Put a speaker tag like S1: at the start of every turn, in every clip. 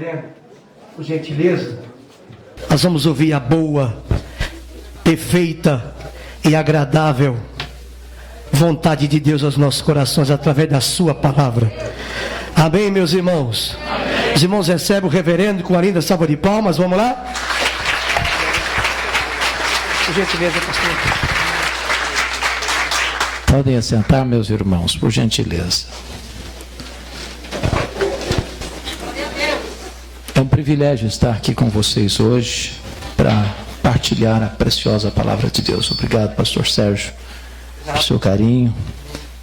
S1: reverendo, por gentileza, nós vamos ouvir a boa, perfeita e agradável vontade de Deus aos nossos corações através da sua palavra. Amém, meus irmãos? Amém. Os irmãos recebem o reverendo com a linda salva de palmas. Vamos lá? Por gentileza, pastor.
S2: Podem assentar, meus irmãos, por gentileza. É um privilégio estar aqui com vocês hoje para partilhar a preciosa palavra de Deus. Obrigado, pastor Sérgio, pelo seu carinho,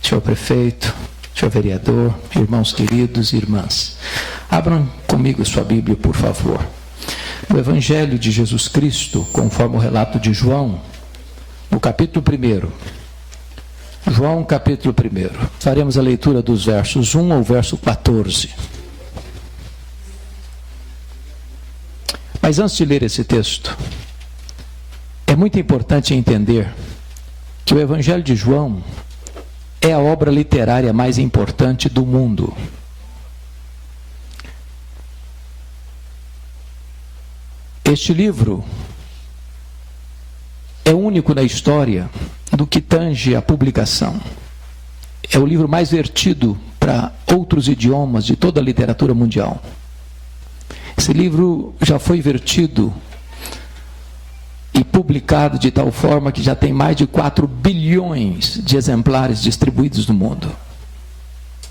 S2: senhor prefeito, senhor vereador, irmãos queridos e irmãs. Abram comigo sua Bíblia, por favor. No Evangelho de Jesus Cristo, conforme o relato de João, no capítulo 1. João, capítulo 1. Faremos a leitura dos versos 1 ao verso 14. Mas antes de ler esse texto, é muito importante entender que o Evangelho de João é a obra literária mais importante do mundo. Este livro é único na história do que tange a publicação. É o livro mais vertido para outros idiomas de toda a literatura mundial. Esse livro já foi vertido e publicado de tal forma que já tem mais de 4 bilhões de exemplares distribuídos no mundo.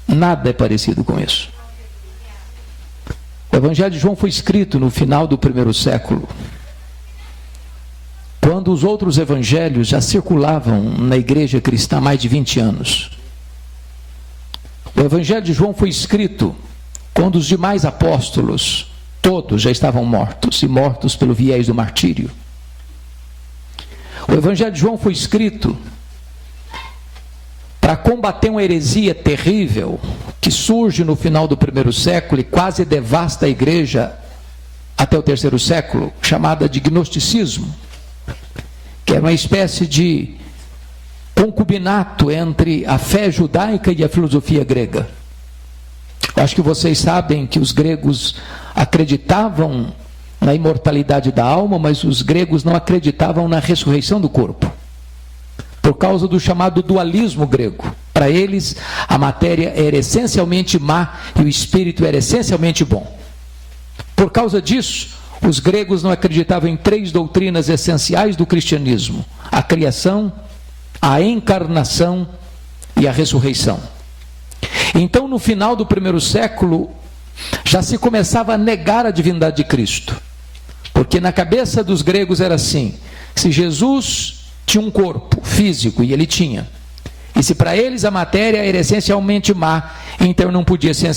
S2: Nada é parecido com isso. O Evangelho de João foi escrito no final do 1º século, quando os outros evangelhos já circulavam na igreja cristã há mais de 20 anos. O Evangelho de João foi escrito quando os demais apóstolos, todos já estavam mortos, e mortos pelo viés do martírio. O Evangelho de João foi escrito para combater uma heresia terrível que surge no final do 1º século e quase devasta a igreja até o 3º século, chamada de gnosticismo, que era uma espécie de concubinato entre a fé judaica e a filosofia grega. Acho que vocês sabem que os gregos acreditavam na imortalidade da alma, mas os gregos não acreditavam na ressurreição do corpo, por causa do chamado dualismo grego. Para eles, a matéria era essencialmente má e o espírito era essencialmente bom. Por causa disso, os gregos não acreditavam em 3 doutrinas essenciais do cristianismo: a criação, a encarnação e a ressurreição. Então, no final do 1º século, já se começava a negar a divindade de Cristo, porque na cabeça dos gregos era assim: se Jesus tinha um corpo físico, e ele tinha, e se para eles a matéria era essencialmente má, então ele não podia ser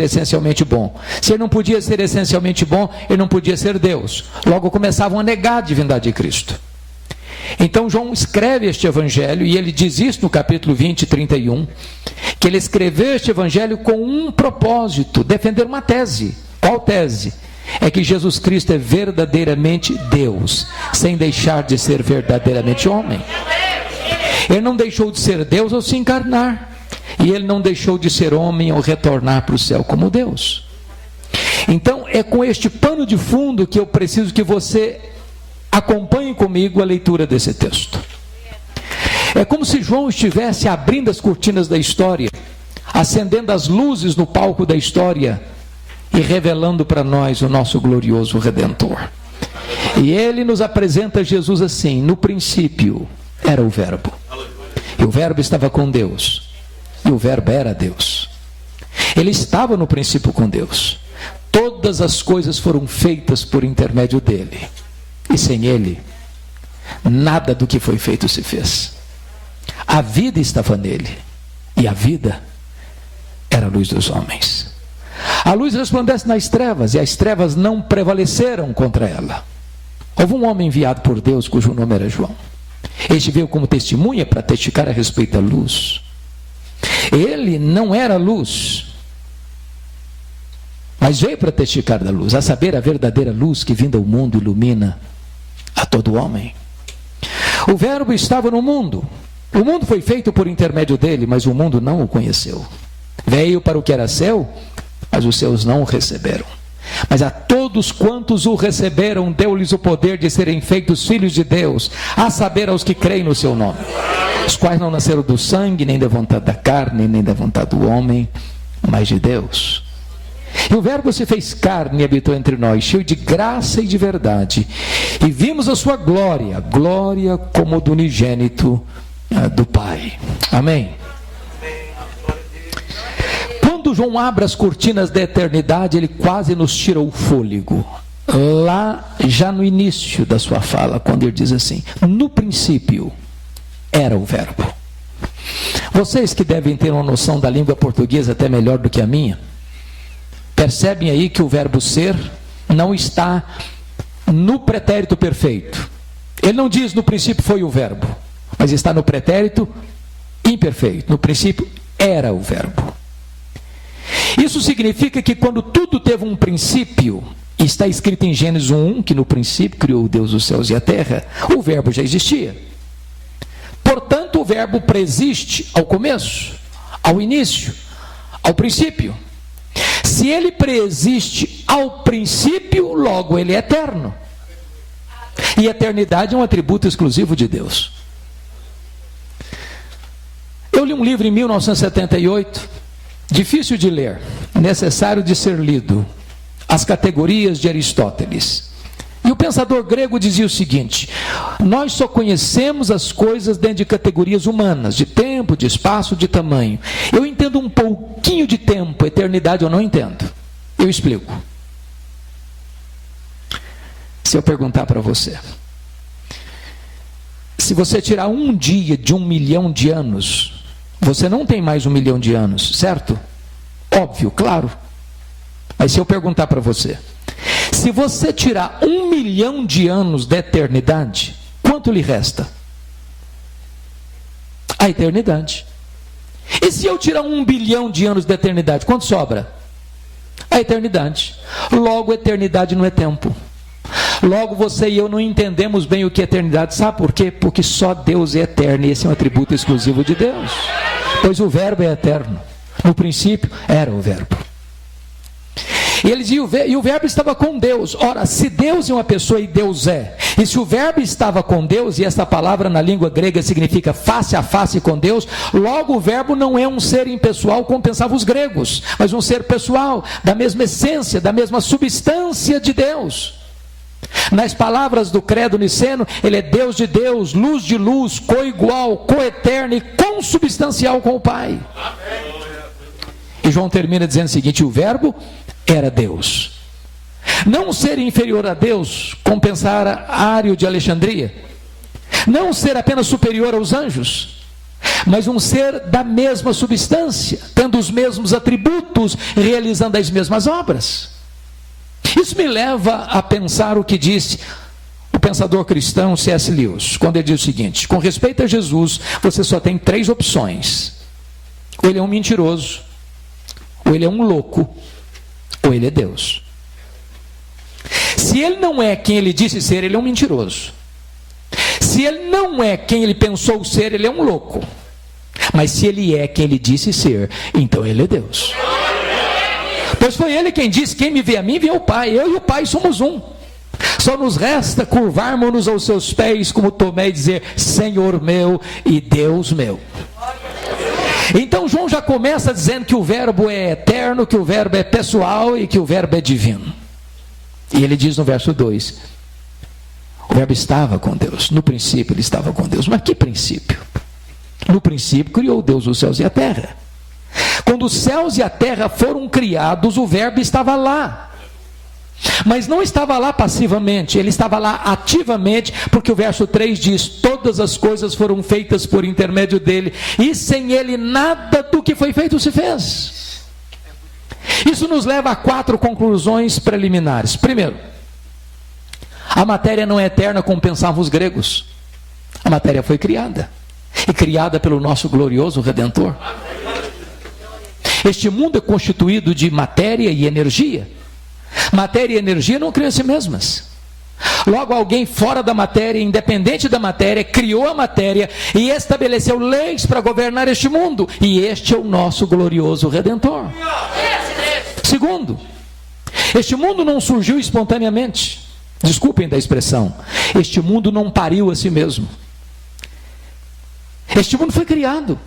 S2: essencialmente bom. Se ele não podia ser essencialmente bom, ele não podia ser Deus. Logo começavam a negar a divindade de Cristo. Então João escreve este evangelho, e ele diz isso no capítulo 20, 31, que ele escreveu este evangelho com um propósito: defender uma tese. Qual tese? É que Jesus Cristo é verdadeiramente Deus, sem deixar de ser verdadeiramente homem. Ele não deixou de ser Deus ao se encarnar, e ele não deixou de ser homem ao retornar para o céu como Deus. Então é com este pano de fundo que eu preciso que você acompanhe comigo a leitura desse texto. É como se João estivesse abrindo as cortinas da história, acendendo as luzes no palco da história e revelando para nós o nosso glorioso Redentor. E ele nos apresenta Jesus assim: no princípio era o Verbo, e o Verbo estava com Deus, e o Verbo era Deus. Ele estava no princípio com Deus. Todas as coisas foram feitas por intermédio dele, e sem ele nada do que foi feito se fez. A vida estava nele, e a vida era a luz dos homens. A luz resplandece nas trevas, e as trevas não prevaleceram contra ela. Houve um homem enviado por Deus, cujo nome era João. Este veio como testemunha para testificar a respeito da luz. Ele não era luz, mas veio para testificar da luz, a saber, a verdadeira luz que vinda ao mundo ilumina a todo homem. O Verbo estava no mundo. O mundo foi feito por intermédio dele, mas o mundo não o conheceu. Veio para o que era seu, mas os seus não o receberam. Mas a todos quantos o receberam, deu-lhes o poder de serem feitos filhos de Deus, a saber, aos que creem no seu nome, os quais não nasceram do sangue, nem da vontade da carne, nem da vontade do homem, mas de Deus. E o Verbo se fez carne e habitou entre nós, cheio de graça e de verdade. E vimos a sua glória, glória como do unigênito do Pai. Amém. Quando João abre as cortinas da eternidade, ele quase nos tira o fôlego. Lá, já no início da sua fala, quando ele diz assim: no princípio era o Verbo. Vocês que devem ter uma noção da língua portuguesa até melhor do que a minha, percebem aí que o verbo ser não está no pretérito perfeito. Ele não diz no princípio foi o verbo, mas está no pretérito imperfeito. No princípio era o verbo. Isso significa que quando tudo teve um princípio, está escrito em Gênesis 1:1, que no princípio criou Deus os céus e a terra, o verbo já existia. Portanto, o verbo preexiste ao começo, ao início, ao princípio. Se ele preexiste ao princípio, logo ele é eterno. E eternidade é um atributo exclusivo de Deus. Eu li um livro em 1978, difícil de ler, necessário de ser lido, As Categorias de Aristóteles. E o pensador grego dizia o seguinte: nós só conhecemos as coisas dentro de categorias humanas, de tempo, de espaço, de tamanho. Eu entendo um pouquinho de tempo, eternidade eu não entendo. Eu explico. Se eu perguntar para você, se você tirar um dia de 1 milhão de anos, você não tem mais 1 milhão de anos, certo? Óbvio, claro. Mas se eu perguntar para você, se você tirar 1 milhão de anos da eternidade, quanto lhe resta? A eternidade. E se eu tirar 1 bilhão de anos da eternidade, quanto sobra? A eternidade. Logo, a eternidade não é tempo. Logo, você e eu não entendemos bem o que é eternidade. Sabe por quê? Porque só Deus é eterno, e esse é um atributo exclusivo de Deus. Pois o verbo é eterno. No princípio era o verbo. E ele dizia, e o verbo estava com Deus. Ora, se Deus é uma pessoa e Deus é, e se o verbo estava com Deus, e essa palavra na língua grega significa face a face com Deus, logo o verbo não é um ser impessoal como pensavam os gregos, mas um ser pessoal, da mesma essência, da mesma substância de Deus. Nas palavras do credo niceno, ele é Deus de Deus, luz de luz, coigual, coeterno e consubstancial com o Pai. E João termina dizendo o seguinte: o verbo era Deus. Não um ser inferior a Deus, como pensara Ário de Alexandria. Não um ser apenas superior aos anjos, mas um ser da mesma substância, tendo os mesmos atributos, realizando as mesmas obras. Isso me leva a pensar o que disse o pensador cristão C.S. Lewis, quando ele diz o seguinte: com respeito a Jesus, você só tem 3 opções. Ou ele é um mentiroso, ou ele é um louco, ou ele é Deus. Se ele não é quem ele disse ser, ele é um mentiroso. Se ele não é quem ele pensou ser, ele é um louco. Mas se ele é quem ele disse ser, então ele é Deus. Pois foi ele quem disse: quem me vê a mim, vê o Pai. Eu e o Pai somos um. Só nos resta curvarmos-nos aos seus pés, como Tomé, e dizer: Senhor meu e Deus meu. Então João já começa dizendo que o verbo é eterno, que o verbo é pessoal e que o verbo é divino. E ele diz no verso 2: o verbo estava com Deus. No princípio ele estava com Deus. Mas que princípio? No princípio criou Deus os céus e a terra. Quando os céus e a terra foram criados, o verbo estava lá. Mas não estava lá passivamente, ele estava lá ativamente, porque o verso 3 diz: todas as coisas foram feitas por intermédio dele, e sem ele nada do que foi feito se fez. Isso nos leva a 4 conclusões preliminares. Primeiro, a matéria não é eterna como pensavam os gregos. A matéria foi criada, e criada pelo nosso glorioso Redentor. Este mundo é constituído de matéria e energia. Matéria e energia não criam a si mesmas. Logo, alguém fora da matéria, independente da matéria, criou a matéria e estabeleceu leis para governar este mundo. E este é o nosso glorioso Redentor. Segundo, Este mundo não surgiu espontaneamente. Desculpem da expressão. Este mundo não pariu a si mesmo. Este mundo foi criado.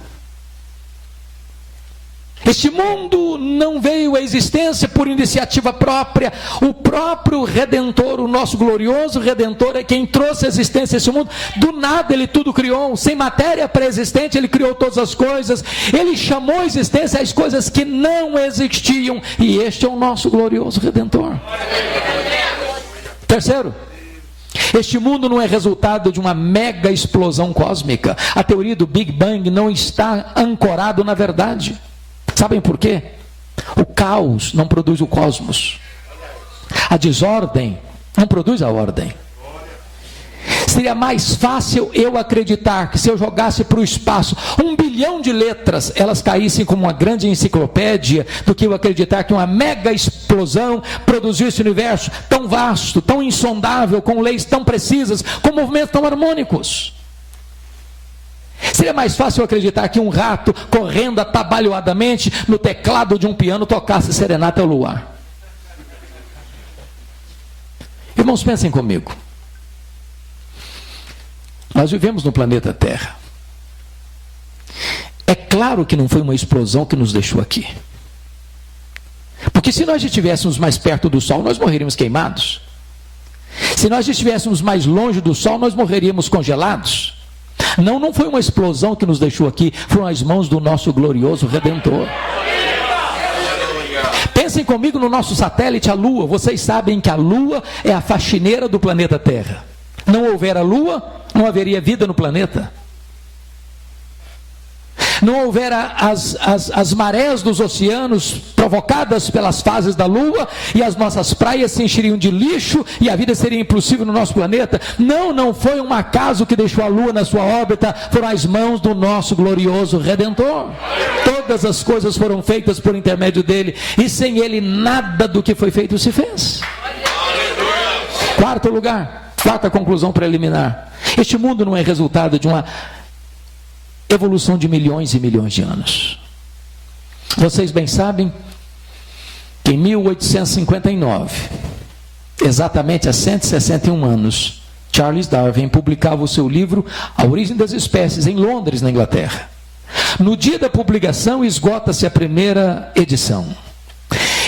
S2: Este mundo não veio à existência por iniciativa própria. O próprio Redentor, o nosso glorioso Redentor, é quem trouxe a existência a esse mundo. Do nada ele tudo criou. Sem matéria pré-existente, ele criou todas as coisas. Ele chamou a existência as coisas que não existiam. E este é o nosso glorioso Redentor. Terceiro, este mundo não é resultado de uma mega explosão cósmica. A teoria do Big Bang não está ancorado na verdade. Sabem por quê? O caos não produz o cosmos. A desordem não produz a ordem. Seria mais fácil eu acreditar que se eu jogasse para o espaço 1 bilhão de letras, elas caíssem como uma grande enciclopédia, do que eu acreditar que uma mega explosão produziu esse universo tão vasto, tão insondável, com leis tão precisas, com movimentos tão harmônicos. Seria mais fácil eu acreditar que um rato correndo atabalhoadamente no teclado de um piano tocasse Serenata ao Luar. Irmãos, pensem comigo. Nós vivemos no planeta Terra. É claro que não foi uma explosão que nos deixou aqui. Porque se nós estivéssemos mais perto do Sol, nós morreríamos queimados. Se nós estivéssemos mais longe do Sol, nós morreríamos congelados. Não foi uma explosão que nos deixou aqui, foram as mãos do nosso glorioso Redentor. Pensem comigo no nosso satélite, a Lua. Vocês sabem que a Lua é a faxineira do planeta Terra. Não houver a Lua, não haveria vida no planeta. Não houver as marés dos oceanos provocadas pelas fases da Lua, e as nossas praias se encheriam de lixo e a vida seria impossível no nosso planeta. Não foi um acaso que deixou a Lua na sua órbita, foram as mãos do nosso glorioso Redentor. Todas as coisas foram feitas por intermédio dele, e sem ele nada do que foi feito se fez. Quarto lugar, quarta conclusão preliminar: este mundo não é resultado de uma evolução de milhões e milhões de anos. Vocês bem sabem que em 1859, exatamente há 161 anos, Charles Darwin publicava o seu livro A Origem das Espécies em Londres, na Inglaterra. No dia da publicação, esgota-se a primeira edição.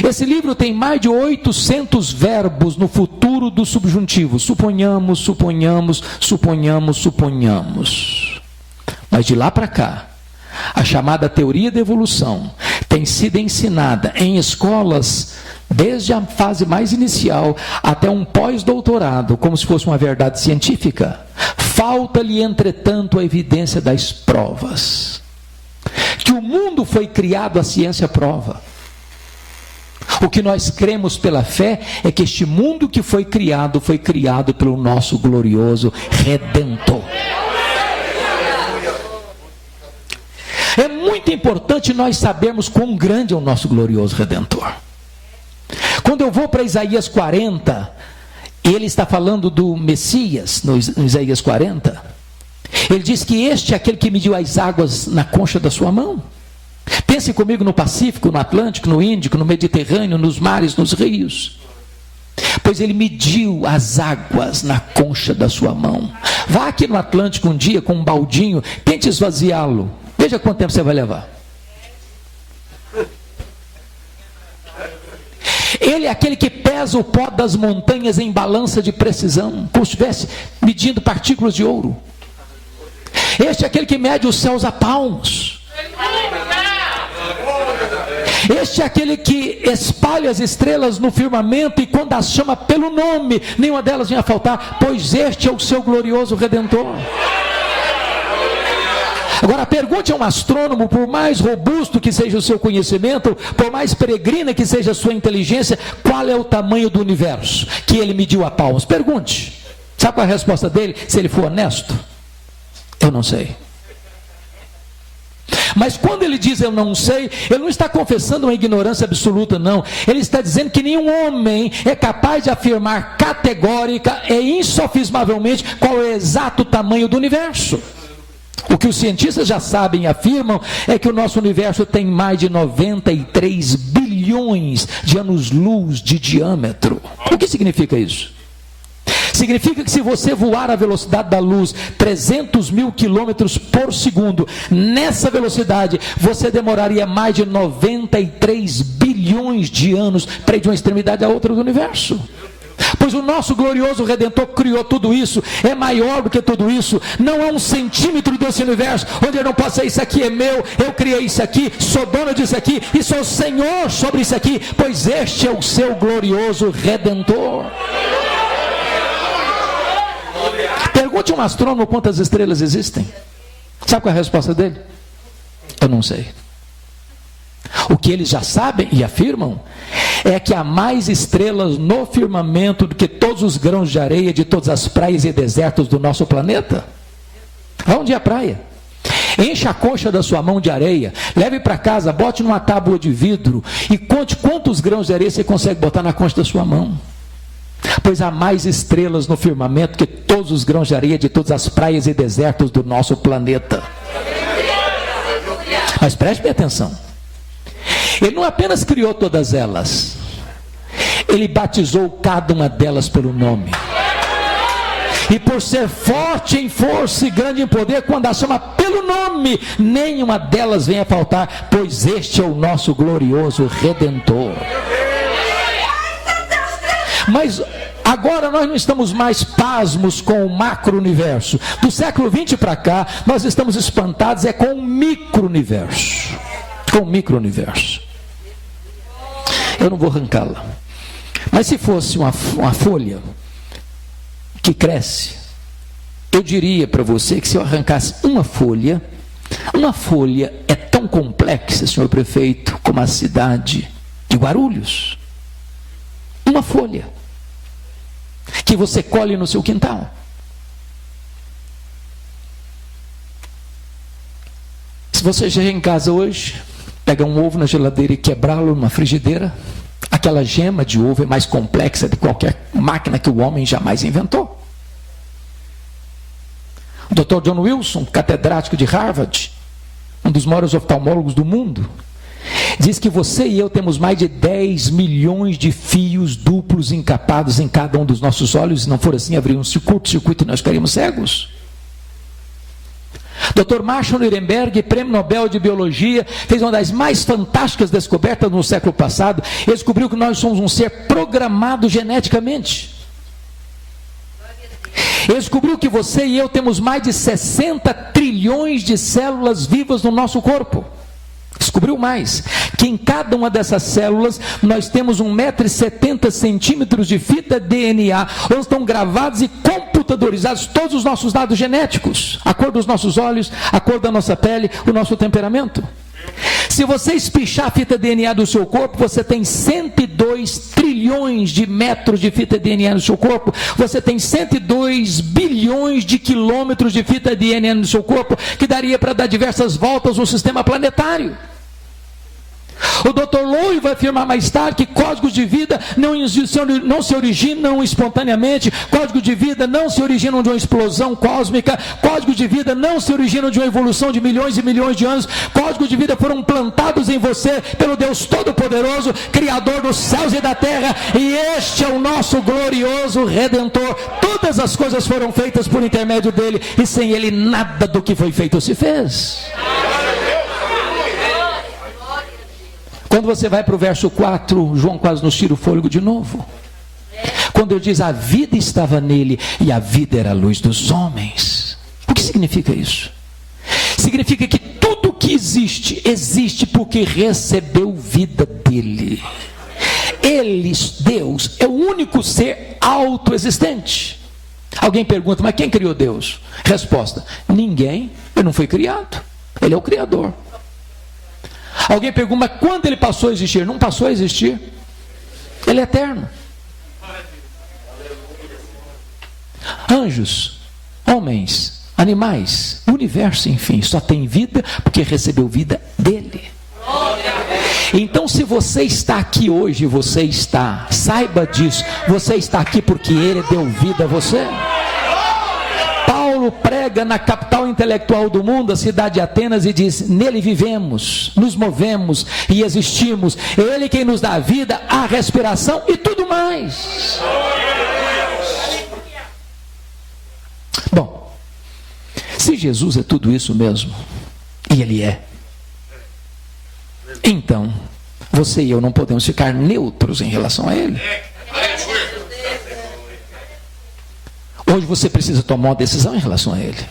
S2: Esse livro tem mais de 800 verbos no futuro do subjuntivo. Suponhamos, suponhamos, suponhamos, suponhamos. Mas de lá para cá, a chamada teoria da evolução tem sido ensinada em escolas desde a fase mais inicial até um pós-doutorado, como se fosse uma verdade científica. Falta-lhe, entretanto, a evidência das provas. Que o mundo foi criado, a ciência prova. O que nós cremos pela fé é que este mundo que foi criado pelo nosso glorioso Redentor. É muito importante nós sabermos quão grande é o nosso glorioso Redentor. Quando eu vou para Isaías 40, ele está falando do Messias, no Isaías 40. Ele diz que este é aquele que mediu as águas na concha da sua mão. Pense comigo no Pacífico, no Atlântico, no Índico, no Mediterrâneo, nos mares, nos rios. Pois ele mediu as águas na concha da sua mão. Vá aqui no Atlântico um dia com um baldinho, tente esvaziá-lo. Veja quanto tempo você vai levar. Ele é aquele que pesa o pó das montanhas em balança de precisão, como se estivesse medindo partículas de ouro. Este é aquele que mede os céus a palmos. Este é aquele que espalha as estrelas no firmamento, e quando as chama pelo nome, nenhuma delas vem a faltar, pois este é o seu glorioso Redentor. Agora pergunte a um astrônomo, por mais robusto que seja o seu conhecimento, por mais peregrina que seja a sua inteligência, qual é o tamanho do universo que ele mediu a palmos? Pergunte. Sabe qual é a resposta dele? Se ele for honesto: eu não sei. Mas quando ele diz eu não sei, ele não está confessando uma ignorância absoluta, não. Ele está dizendo que nenhum homem é capaz de afirmar categórica e insofismavelmente qual é o exato tamanho do universo. O que os cientistas já sabem e afirmam é que o nosso universo tem mais de 93 bilhões bilhões de anos-luz de diâmetro. O que significa isso? Significa que se você voar à velocidade da luz, 300 mil quilômetros por segundo, nessa velocidade, você demoraria mais de 93 bilhões de anos para ir de uma extremidade à outra do universo. Pois o nosso glorioso Redentor criou tudo isso, é maior do que tudo isso, não há um centímetro desse universo onde eu não possa dizer: isso aqui é meu, eu criei isso aqui, sou dono disso aqui e sou Senhor sobre isso aqui, pois este é o seu glorioso Redentor. Pergunte a um astrônomo quantas estrelas existem. Sabe qual é a resposta dele? Eu não sei. O que eles já sabem e afirmam é que há mais estrelas no firmamento do que todos os grãos de areia de todas as praias e desertos do nosso planeta. Vá um dia à praia, encha a concha da sua mão de areia, leve para casa, bote numa tábua de vidro e conte quantos grãos de areia você consegue botar na concha da sua mão. Pois há mais estrelas no firmamento que todos os grãos de areia de todas as praias e desertos do nosso planeta. Mas preste bem atenção, ele não apenas criou todas elas, ele batizou cada uma delas pelo nome. E por ser forte em força e grande em poder, quando a chama pelo nome, nenhuma delas vem a faltar, pois este é o nosso glorioso Redentor. Mas agora nós não estamos mais pasmos com o macro-universo. Do século XX para cá, nós estamos espantados com o micro-universo. Com o micro-universo. Eu não vou arrancá-la. Mas se fosse uma folha que cresce, eu diria para você que se eu arrancasse uma folha é tão complexa, senhor prefeito, como a cidade de Guarulhos. Uma folha que você colhe no seu quintal. Se você chegar em casa hoje, pega um ovo na geladeira e quebrá-lo numa frigideira, aquela gema de ovo é mais complexa de qualquer máquina que o homem jamais inventou. O Dr. John Wilson, catedrático de Harvard, um dos maiores oftalmólogos do mundo, diz que você e eu temos mais de 10 milhões de fios duplos encapados em cada um dos nossos olhos. Se não for assim, haveria um curto-circuito e nós ficaríamos cegos. Dr. Marshall Nirenberg, prêmio Nobel de Biologia, fez uma das mais fantásticas descobertas no século passado. Ele descobriu que nós somos um ser programado geneticamente. Ele descobriu que você e eu temos mais de 60 trilhões de células vivas no nosso corpo. Descobriu mais, que em cada uma dessas células nós temos 1,70 m de fita DNA, onde estão gravados e computadorizados todos os nossos dados genéticos, a cor dos nossos olhos, a cor da nossa pele, o nosso temperamento. Se você espichar a fita DNA do seu corpo, você tem 102 trilhões de metros de fita DNA no seu corpo, você tem 102 bilhões de quilômetros de fita DNA no seu corpo, que daria para dar diversas voltas no sistema planetário. O Dr. Lowe vai afirmar mais tarde que códigos de vida não se originam espontaneamente, códigos de vida não se originam de uma explosão cósmica, códigos de vida não se originam de uma evolução de milhões e milhões de anos, códigos de vida foram plantados em você pelo Deus Todo-Poderoso, Criador dos céus e da terra, e este é o nosso glorioso Redentor. Todas as coisas foram feitas por intermédio dele, e sem ele nada do que foi feito se fez. Quando você vai para o verso 4, João quase nos tira o fôlego de novo. Quando ele diz: a vida estava nele e a vida era a luz dos homens. O que significa isso? Significa que tudo que existe, existe porque recebeu vida dele. Ele, Deus, é o único ser autoexistente. Alguém pergunta: mas quem criou Deus? Resposta: ninguém, ele não foi criado, ele é o Criador. Alguém pergunta: mas quando ele passou a existir? Não passou a existir, ele é eterno. Anjos, homens, animais, o universo, enfim, só tem vida porque recebeu vida dele. Então, se você está aqui hoje, saiba disso, você está aqui porque ele deu vida a você. Paulo prega pega na capital intelectual do mundo, a cidade de Atenas, e diz: nele vivemos, nos movemos e existimos. É Ele quem nos dá a vida, a respiração e tudo mais. Bom, se Jesus é tudo isso mesmo, e Ele é, então você e eu não podemos ficar neutros em relação a Ele. Hoje você precisa tomar uma decisão em relação a Ele.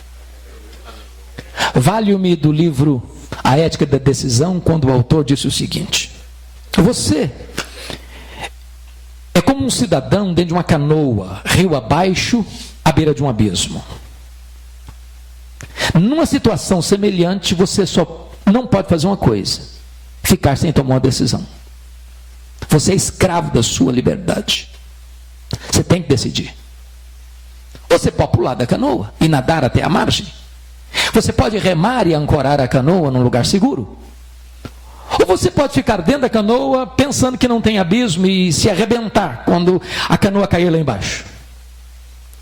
S2: Valho-me do livro A Ética da Decisão, quando o autor disse o seguinte: você é como um cidadão dentro de uma canoa, rio abaixo, à beira de um abismo. Numa situação semelhante, você só não pode fazer uma coisa: ficar sem tomar uma decisão. Você é escravo da sua liberdade. Você tem que decidir. Você pode pular da canoa e nadar até a margem. Você pode remar e ancorar a canoa num lugar seguro. Ou você pode ficar dentro da canoa pensando que não tem abismo e se arrebentar quando a canoa cair lá embaixo.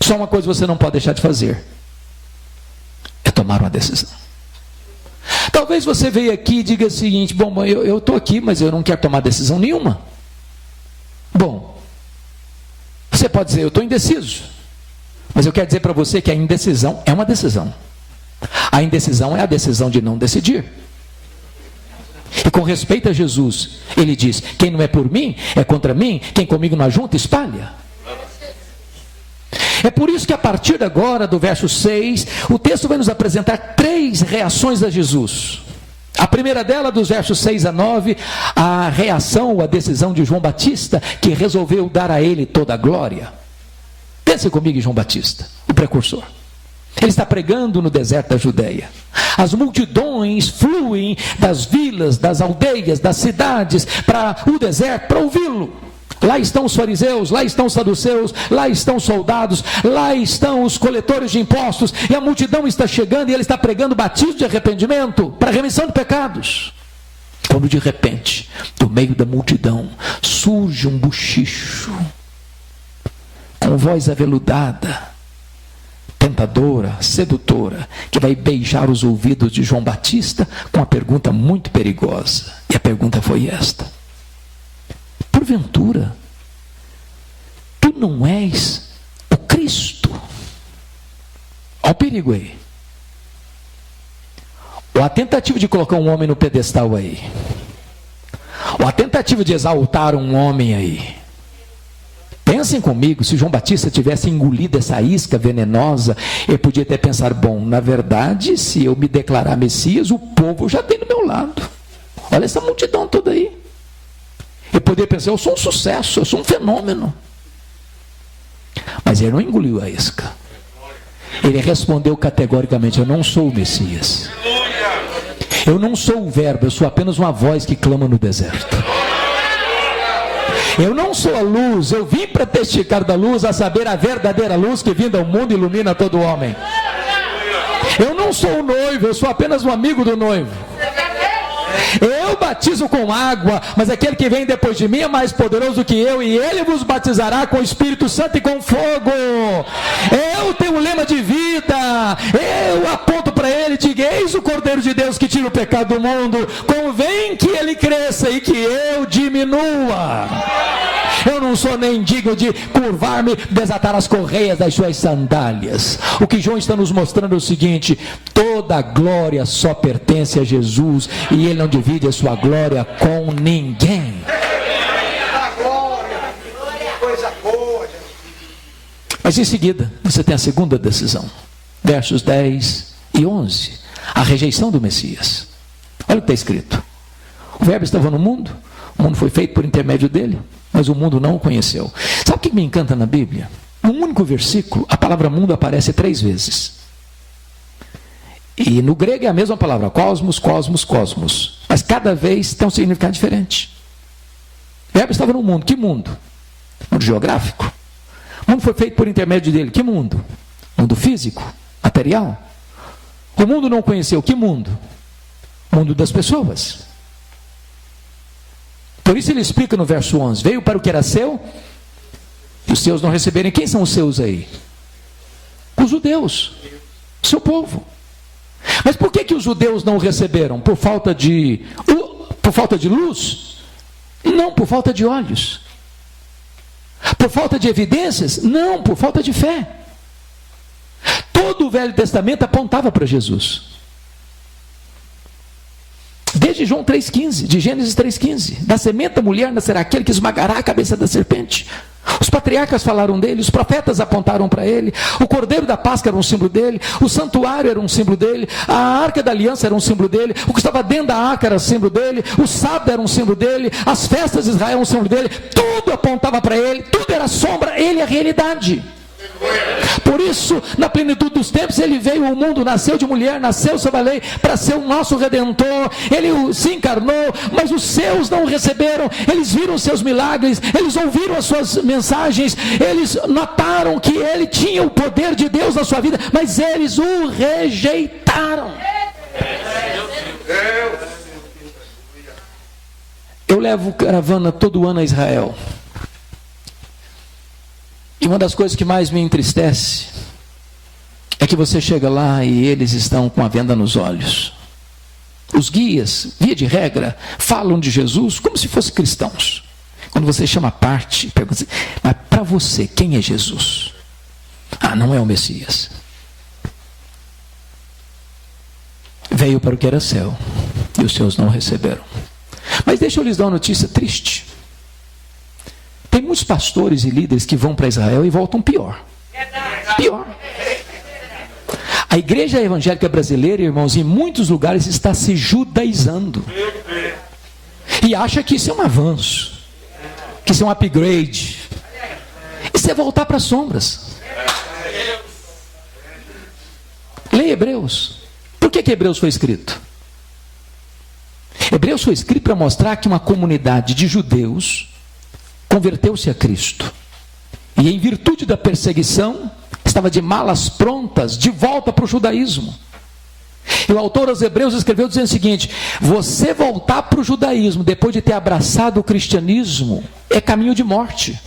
S2: Só uma coisa você não pode deixar de fazer: é tomar uma decisão. Talvez você veja aqui e diga o seguinte: bom, eu estou aqui, mas eu não quero tomar decisão nenhuma. Bom, você pode dizer: eu estou indeciso. Mas eu quero dizer para você que a indecisão é uma decisão. A indecisão é a decisão de não decidir. E com respeito a Jesus, ele diz: quem não é por mim, é contra mim. Quem comigo não ajunta, espalha. É por isso que a partir de agora, do verso 6, o texto vai nos apresentar 3 reações a Jesus. A primeira dela, dos versos 6 a 9, a reação ou a decisão de João Batista, que resolveu dar a ele toda a glória. Pense comigo em João Batista, o precursor. Ele está pregando no deserto da Judeia. As multidões fluem das vilas, das aldeias, das cidades para o deserto para ouvi-lo. Lá estão os fariseus, lá estão os saduceus, lá estão os soldados, lá estão os coletores de impostos, e a multidão está chegando e ele está pregando batismo de arrependimento para remissão de pecados. Quando de repente, do meio da multidão, surge um bochicho, com voz aveludada, tentadora, sedutora, que vai beijar os ouvidos de João Batista com uma pergunta muito perigosa. E a pergunta foi esta: porventura, tu não és o Cristo? Olha o perigo aí. Ou a tentativa de colocar um homem no pedestal aí. Ou a tentativa de exaltar um homem aí. Pensem comigo, se João Batista tivesse engolido essa isca venenosa, ele podia ter pensado: bom, na verdade, se eu me declarar Messias, o povo já tem do meu lado. Olha essa multidão toda aí. Ele poderia pensar: eu sou um sucesso, eu sou um fenômeno. Mas ele não engoliu a isca. Ele respondeu categoricamente: eu não sou o Messias. Eu não sou o verbo, eu sou apenas uma voz que clama no deserto. Eu não sou a luz, eu vim para testificar da luz, a saber, a verdadeira luz que vinda ao mundo ilumina todo homem. Eu não sou o noivo, eu sou apenas um amigo do noivo. Eu batizo com água, mas aquele que vem depois de mim é mais poderoso do que eu, e ele vos batizará com o Espírito Santo e com fogo. Eu tenho o lema de vida, eu aponto para ele e digo: eis o Cordeiro de Deus que tira o pecado do mundo. Convém que ele cresça e que eu diminua. Eu não sou nem digno de curvar-me, desatar as correias das suas sandálias. O que João está nos mostrando é o seguinte: toda a glória só pertence a Jesus, e ele não divide a sua glória com ninguém. Mas em seguida, você tem a segunda decisão. Versos 10 e 11. A rejeição do Messias. Olha o que está escrito: o verbo estava no mundo, o mundo foi feito por intermédio dele, mas o mundo não o conheceu. Sabe o que me encanta na Bíblia? Num único versículo, a palavra mundo aparece 3 vezes. E no grego é a mesma palavra: cosmos, cosmos, cosmos. Mas cada vez tem um significado diferente. O verbo estava no mundo. Que mundo? Mundo geográfico. O mundo foi feito por intermédio dele. Que mundo? Mundo físico, material. O mundo não conheceu. Que mundo? Mundo das pessoas. Por isso ele explica no verso 11: veio para o que era seu, e os seus não receberem. Quem são os seus aí? Os judeus. seu povo. Mas por que os judeus não o receberam? Por falta de luz? Não, por falta de olhos. Por falta de evidências? Não, por falta de fé. Todo o Velho Testamento apontava para Jesus. Desde João 3,15, de Gênesis 3,15, da semente da mulher nascerá aquele que esmagará a cabeça da serpente. Os patriarcas falaram dele, os profetas apontaram para ele, o cordeiro da Páscoa era um símbolo dele, o santuário era um símbolo dele, a arca da aliança era um símbolo dele, o que estava dentro da arca era um símbolo dele, o sábado era um símbolo dele, as festas de Israel eram um símbolo dele, tudo apontava para ele, tudo era sombra, ele é a realidade. Por isso, na plenitude dos tempos, ele veio ao mundo, nasceu de mulher, nasceu sob a lei, para ser o nosso Redentor, ele se encarnou, mas os seus não o receberam, eles viram os seus milagres, eles ouviram as suas mensagens, eles notaram que ele tinha o poder de Deus na sua vida, mas eles o rejeitaram. Eu levo caravana todo ano a Israel. E uma das coisas que mais me entristece é que você chega lá e eles estão com a venda nos olhos. Os guias, via de regra, falam de Jesus como se fossem cristãos. Quando você chama a parte, pergunta assim, mas para você, quem é Jesus? Ah, não é o Messias. Veio para o que era céu e os seus não receberam. Mas deixa eu lhes dar uma notícia triste. Tem muitos pastores e líderes que vão para Israel e voltam pior. Pior. A igreja evangélica brasileira, irmãos, em muitos lugares está se judaizando. E acha que isso é um avanço. Que isso é um upgrade. Isso é voltar para as sombras. Leia Hebreus. Por que Hebreus foi escrito? Hebreus foi escrito para mostrar que uma comunidade de judeus converteu-se a Cristo. E em virtude da perseguição, estava de malas prontas, de volta para o judaísmo. E o autor aos Hebreus escreveu dizendo o seguinte: você voltar para o judaísmo, depois de ter abraçado o cristianismo, é caminho de morte.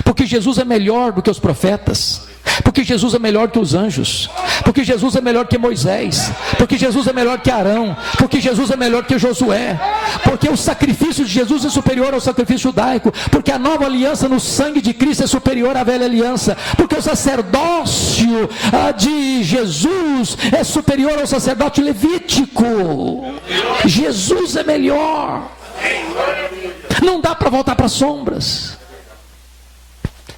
S2: Porque Jesus é melhor do que os profetas. Porque Jesus é melhor que os anjos. Porque Jesus é melhor que Moisés. Porque Jesus é melhor que Arão. Porque Jesus é melhor que Josué. Porque o sacrifício de Jesus é superior ao sacrifício judaico. Porque a nova aliança no sangue de Cristo é superior à velha aliança. Porque o sacerdócio de Jesus é superior ao sacerdócio levítico. Jesus é melhor. Não dá para voltar para as sombras.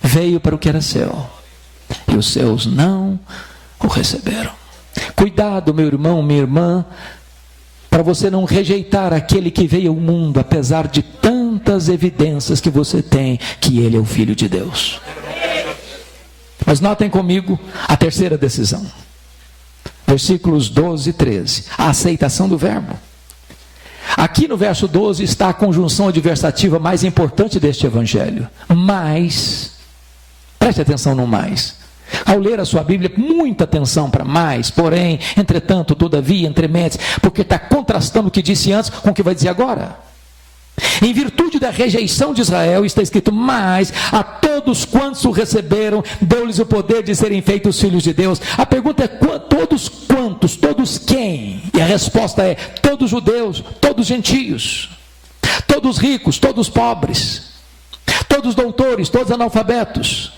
S2: Veio para o que era céu e os seus não o receberam. Cuidado, meu irmão, minha irmã, para você não rejeitar aquele que veio ao mundo, apesar de tantas evidências que você tem que ele é o Filho de Deus. Mas notem comigo a terceira decisão. Versículos 12 e 13. A aceitação do verbo. Aqui no verso 12 está a conjunção adversativa mais importante deste evangelho. Mas, preste atenção no mais. Ao ler a sua Bíblia, muita atenção para mais, porém, entretanto, todavia, entrementes, porque está contrastando o que disse antes com o que vai dizer agora. Em virtude da rejeição de Israel, está escrito: mas a todos quantos o receberam, deu-lhes o poder de serem feitos filhos de Deus. A pergunta é: todos quantos? Todos quem? E a resposta é: todos judeus, todos gentios, todos ricos, todos pobres, todos doutores, todos analfabetos,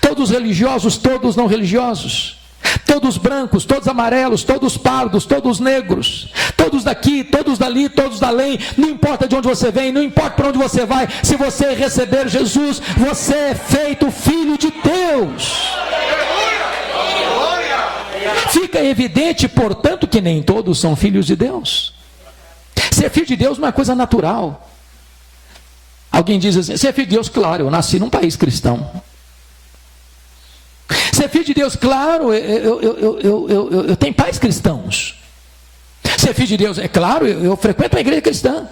S2: todos religiosos, todos não religiosos, todos brancos, todos amarelos, todos pardos, todos negros, todos daqui, todos dali, todos dalém. Não importa de onde você vem, não importa para onde você vai, se você receber Jesus, você é feito filho de Deus. Fica evidente, portanto, que nem todos são filhos de Deus. Ser filho de Deus não é coisa natural. Alguém diz assim: ser filho de Deus, claro, eu nasci num país cristão. Ser filho de Deus, claro, eu tenho pais cristãos. Ser filho de Deus, é claro, eu frequento uma igreja cristã.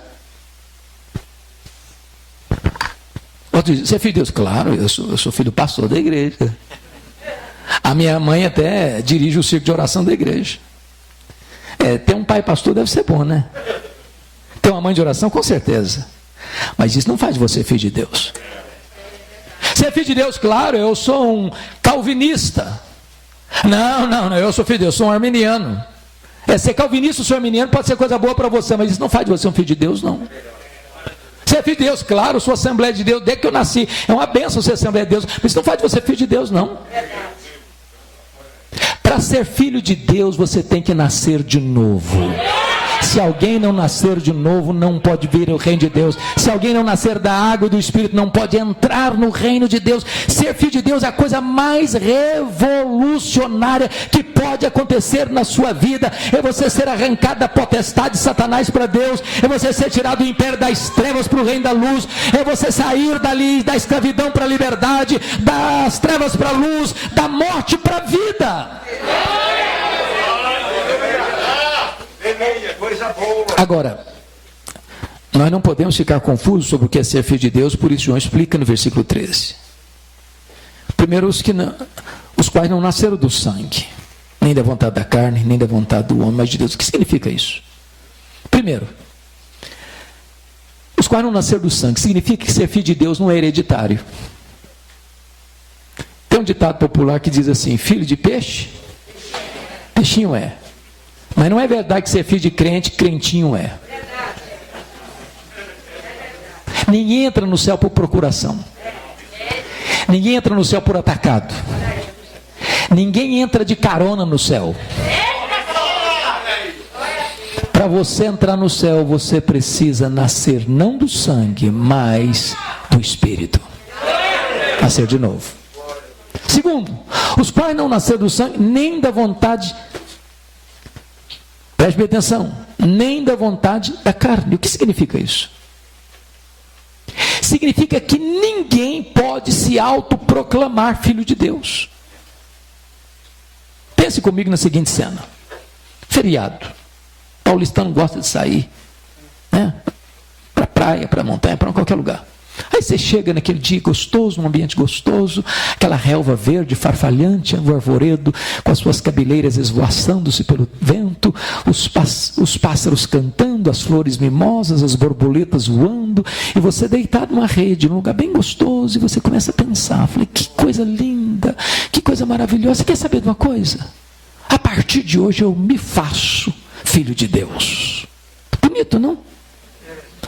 S2: Outro diz: ser filho de Deus, claro, eu sou filho do pastor da igreja. A minha mãe até dirige o círculo de oração da igreja. Ter um pai pastor deve ser bom, né? Ter uma mãe de oração, com certeza. Mas isso não faz de você filho de Deus. Ser filho de Deus, claro, eu sou um calvinista. Não, eu sou filho de Deus, sou um arminiano. Ser calvinista ou ser arminiano pode ser coisa boa para você, mas isso não faz de você um filho de Deus, não. Você é filho de Deus, claro, sou Assembleia de Deus, desde que eu nasci, é uma bênção ser Assembleia de Deus, mas isso não faz de você filho de Deus, não. Para ser filho de Deus, você tem que nascer de novo. Se alguém não nascer de novo, não pode vir o reino de Deus. Se alguém não nascer da água e do Espírito, não pode entrar no reino de Deus. Ser filho de Deus é a coisa mais revolucionária que pode acontecer na sua vida. É você ser arrancado da potestade de Satanás para Deus. É você ser tirado do império das trevas para o reino da luz. É você sair dali da escravidão para a liberdade, das trevas para a luz, da morte para a vida. Agora, nós não podemos ficar confusos sobre o que é ser filho de Deus, por isso João explica no versículo 13. Primeiro, os quais não nasceram do sangue, nem da vontade da carne, nem da vontade do homem, mas de Deus. O que significa isso? Primeiro, os quais não nasceram do sangue, significa que ser filho de Deus não é hereditário. Tem um ditado popular que diz assim: filho de peixe, peixinho é. Mas não é verdade que ser filho de crente, crentinho é. Ninguém entra no céu por procuração. Ninguém entra no céu por atacado. Ninguém entra de carona no céu. Para você entrar no céu, você precisa nascer não do sangue, mas do Espírito. Nascer de novo. Segundo, os quais não nasceram do sangue, nem da vontade, preste bem atenção, nem da vontade da carne. O que significa isso? Significa que ninguém pode se autoproclamar filho de Deus. Pense comigo na seguinte cena: feriado. Paulistano gosta de sair, né? Para praia, para montanha, para qualquer lugar. Aí você chega naquele dia gostoso, num ambiente gostoso, aquela relva verde, farfalhante, o arvoredo, com as suas cabeleiras esvoaçando-se pelo vento, os pássaros cantando, as flores mimosas, as borboletas voando, e você deitado numa rede, num lugar bem gostoso, e você começa a pensar, falei, que coisa linda, que coisa maravilhosa. Você quer saber de uma coisa? A partir de hoje eu me faço filho de Deus. Bonito, não?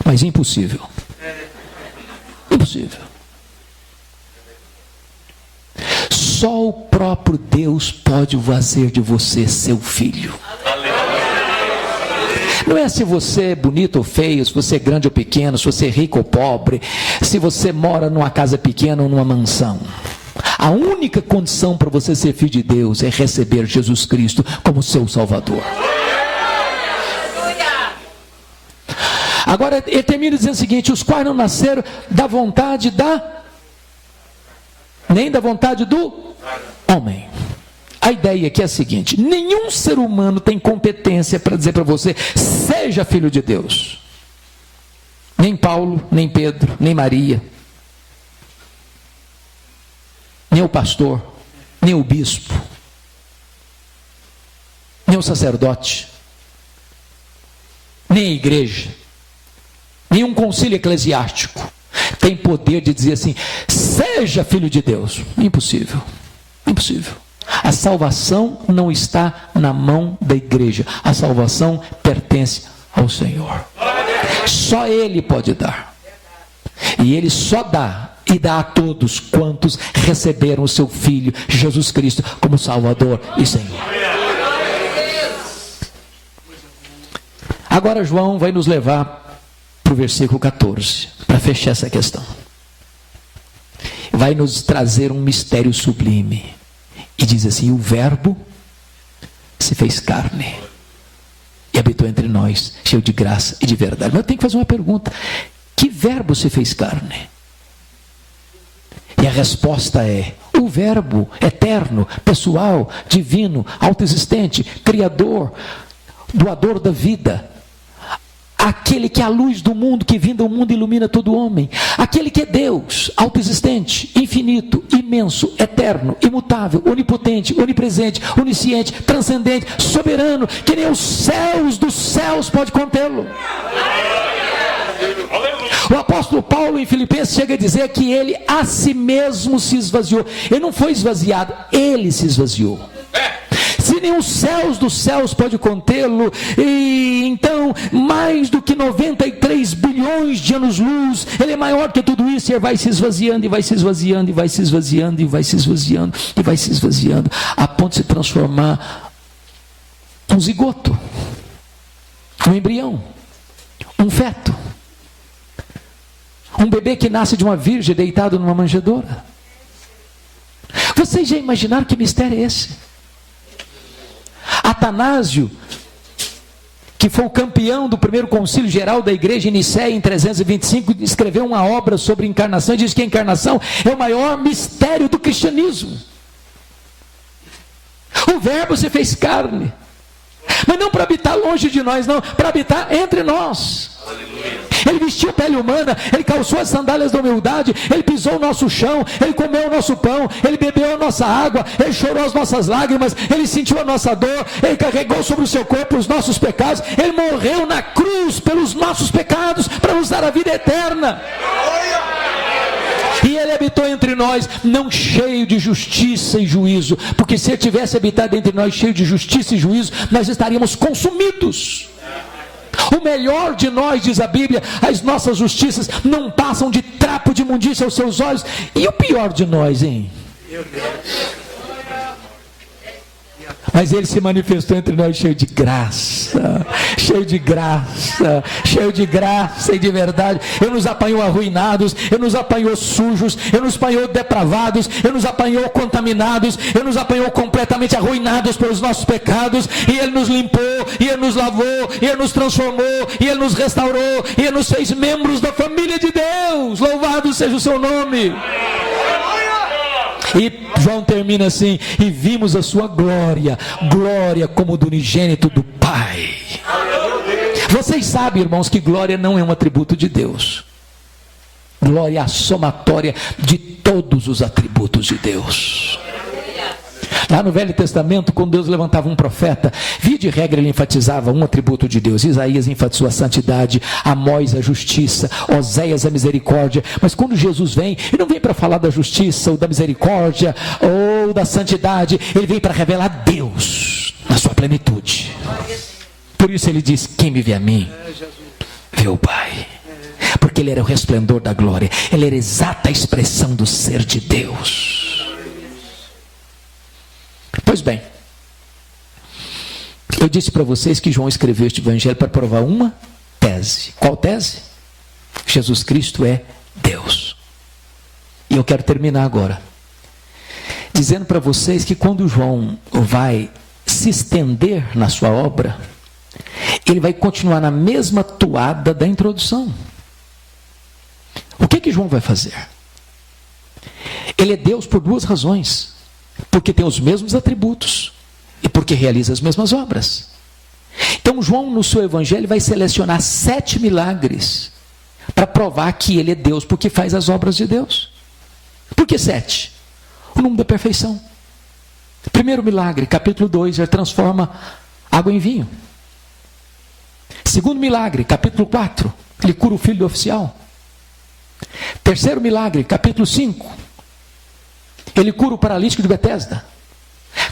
S2: Mas impossível. Impossível. Só o próprio Deus pode fazer de você seu filho. Não é se você é bonito ou feio, se você é grande ou pequeno, se você é rico ou pobre, se você mora numa casa pequena ou numa mansão. A única condição para você ser filho de Deus é receber Jesus Cristo como seu Salvador. Agora ele termina dizendo o seguinte: os quais não nasceram da vontade nem da vontade do homem. A ideia aqui é a seguinte: nenhum ser humano tem competência para dizer para você, seja filho de Deus. Nem Paulo, nem Pedro, nem Maria, nem o pastor, nem o bispo, nem o sacerdote, nem a igreja, nenhum concílio eclesiástico tem poder de dizer assim, seja filho de Deus. Impossível, impossível. A salvação não está na mão da igreja, a salvação pertence ao Senhor. Só Ele pode dar, e Ele só dá, e dá a todos quantos receberam o seu Filho Jesus Cristo como Salvador e Senhor. Agora João vai nos levar para o versículo 14, para fechar essa questão. Vai nos trazer um mistério sublime. E diz assim: o verbo se fez carne e habitou entre nós, cheio de graça e de verdade. Mas eu tenho que fazer uma pergunta: que verbo se fez carne? E a resposta é: o verbo eterno, pessoal, divino, autoexistente, criador, doador da vida, aquele que é a luz do mundo, que vindo ao mundo ilumina todo homem, aquele que é Deus, autoexistente, infinito, imenso, eterno, imutável, onipotente, onipresente, onisciente, transcendente, soberano, que nem os céus dos céus pode contê-lo. O apóstolo Paulo em Filipenses chega a dizer que ele a si mesmo se esvaziou. Ele não foi esvaziado, ele se esvaziou. e nem os céus dos céus pode contê-lo. E então, mais do que 93 bilhões de anos-luz, ele é maior que tudo isso, e ele vai se esvaziando, e vai se esvaziando, e vai se esvaziando, e vai se esvaziando, e vai se esvaziando, a ponto de se transformar um zigoto, um embrião, um feto, um bebê que nasce de uma virgem deitado numa manjedoura. Vocês já imaginaram que mistério é esse? Atanásio, que foi o campeão do primeiro concílio geral da igreja em Nicéia em 325, escreveu uma obra sobre encarnação e diz que a encarnação é o maior mistério do cristianismo. O verbo se fez carne, mas não para habitar longe de nós, não, para habitar entre nós. Ele vestiu a pele humana, ele calçou as sandálias da humildade, ele pisou o nosso chão, ele comeu o nosso pão, ele bebeu a nossa água, ele chorou as nossas lágrimas, ele sentiu a nossa dor, ele carregou sobre o seu corpo os nossos pecados, ele morreu na cruz pelos nossos pecados, para nos dar a vida eterna. E ele habitou entre nós, não cheio de justiça e juízo, porque se ele tivesse habitado entre nós cheio de justiça e juízo, nós estaríamos consumidos. O melhor de nós, diz a Bíblia, as nossas justiças não passam de trapo de imundícia aos seus olhos. E o pior de nós, hein? Mas ele se manifestou entre nós cheio de graça, cheio de graça, cheio de graça e de verdade. Ele nos apanhou arruinados, ele nos apanhou sujos, ele nos apanhou depravados, ele nos apanhou contaminados, ele nos apanhou completamente arruinados pelos nossos pecados, e ele nos limpou, e ele nos lavou, e ele nos transformou, e ele nos restaurou, e ele nos fez membros da família de Deus. Louvado seja o seu nome. E João termina assim: e vimos a sua glória, glória como do unigênito do Pai. Vocês sabem, irmãos, que glória não é um atributo de Deus. Glória é a somatória de todos os atributos de Deus. Lá no Velho Testamento, quando Deus levantava um profeta, via de regra ele enfatizava um atributo de Deus. Isaías enfatizou a santidade, Amós a justiça, Oséias a misericórdia. Mas quando Jesus vem, ele não vem para falar da justiça ou da misericórdia ou da santidade, ele vem para revelar Deus na sua plenitude. Por isso ele diz: quem me vê a mim, vê o Pai. Porque ele era o resplendor da glória, ele era a exata expressão do ser de Deus. Pois bem, eu disse para vocês que João escreveu este evangelho para provar uma tese. Qual tese? Jesus Cristo é Deus. E eu quero terminar agora dizendo para vocês que quando João vai se estender na sua obra, ele vai continuar na mesma toada da introdução. O que João vai fazer? Ele é Deus por duas razões: porque tem os mesmos atributos e porque realiza as mesmas obras. Então João, no seu evangelho, vai selecionar 7 milagres para provar que ele é Deus, porque faz as obras de Deus. Por que 7? O número da perfeição. Primeiro milagre, capítulo 2, ele transforma água em vinho. Segundo milagre, capítulo 4, ele cura o filho do oficial. Terceiro milagre, capítulo 5, ele cura o paralítico de Betesda.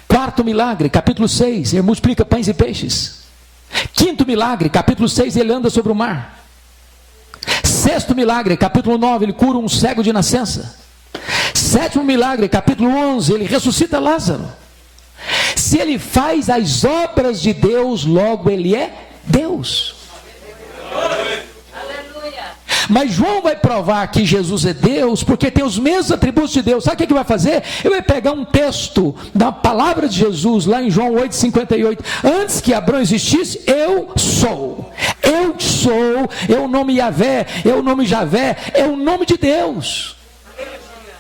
S2: Quarto milagre, capítulo 6, ele multiplica pães e peixes. Quinto milagre, capítulo 6, ele anda sobre o mar. Sexto milagre, capítulo 9, ele cura um cego de nascença. Sétimo milagre, capítulo 11, ele ressuscita Lázaro. Se ele faz as obras de Deus, logo ele é Deus. Mas João vai provar que Jesus é Deus, porque tem os mesmos atributos de Deus. Sabe o que ele vai fazer? Ele vai pegar um texto da palavra de Jesus, lá em João 8,58. Antes que Abraão existisse, eu sou. Eu sou, é o nome Yahvé, é o nome Javé, é o nome de Deus.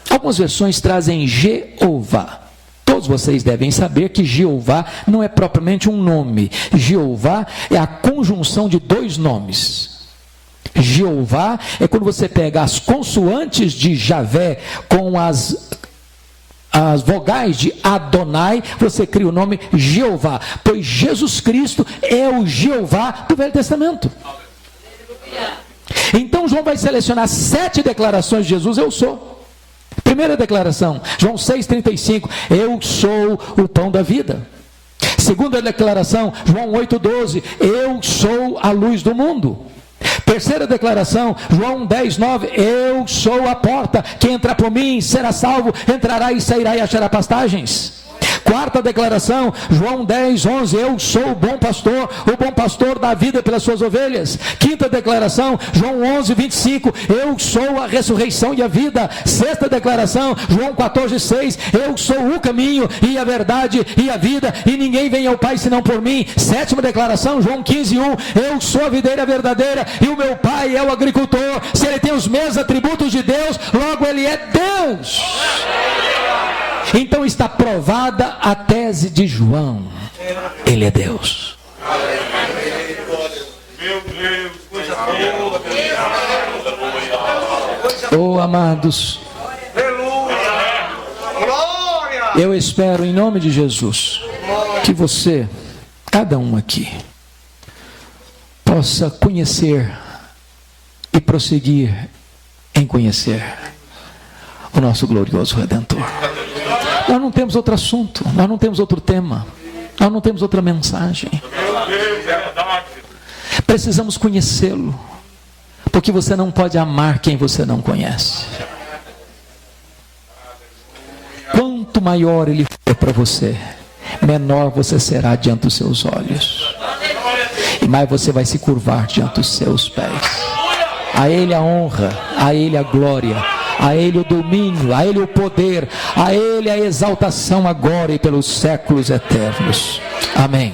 S2: Algumas versões trazem Jeová. Todos vocês devem saber que Jeová não é propriamente um nome. Jeová é a conjunção de dois nomes. Jeová é quando você pega as consoantes de Javé com as vogais de Adonai, você cria o nome Jeová, pois Jesus Cristo é o Jeová do Velho Testamento. Então João vai selecionar 7 declarações de Jesus: eu sou. Primeira declaração, João 6,35, eu sou o pão da vida. Segunda declaração, João 8,12, eu sou a luz do mundo. Terceira declaração, João 10,9, eu sou a porta, quem entrar por mim será salvo, entrará e sairá e achará pastagens. Quarta declaração, João 10,11, eu sou o bom pastor dá a vida pelas suas ovelhas. Quinta declaração, João 11,25, eu sou a ressurreição e a vida. Sexta declaração, João 14,6, eu sou o caminho e a verdade e a vida, e ninguém vem ao Pai senão por mim. Sétima declaração, João 15,1, eu sou a videira verdadeira e o meu Pai é o agricultor. Se ele tem os mesmos atributos de Deus, logo ele é Deus. Então está provada a tese de João. Ele é Deus.
S3: Meu Deus, coisa
S2: Oh, amados, eu espero em nome de Jesus que você, cada um aqui, possa conhecer e prosseguir em conhecer o nosso glorioso Redentor. Nós não temos outro assunto, nós não temos outro tema, nós não temos outra mensagem. Precisamos conhecê-lo, porque você não pode amar quem você não conhece. Quanto maior ele for para você, menor você será diante dos seus olhos, e mais você vai se curvar diante dos seus pés. A ele a honra, a ele a glória, a ele o domínio, a ele o poder, a ele a exaltação agora e pelos séculos eternos. Amém.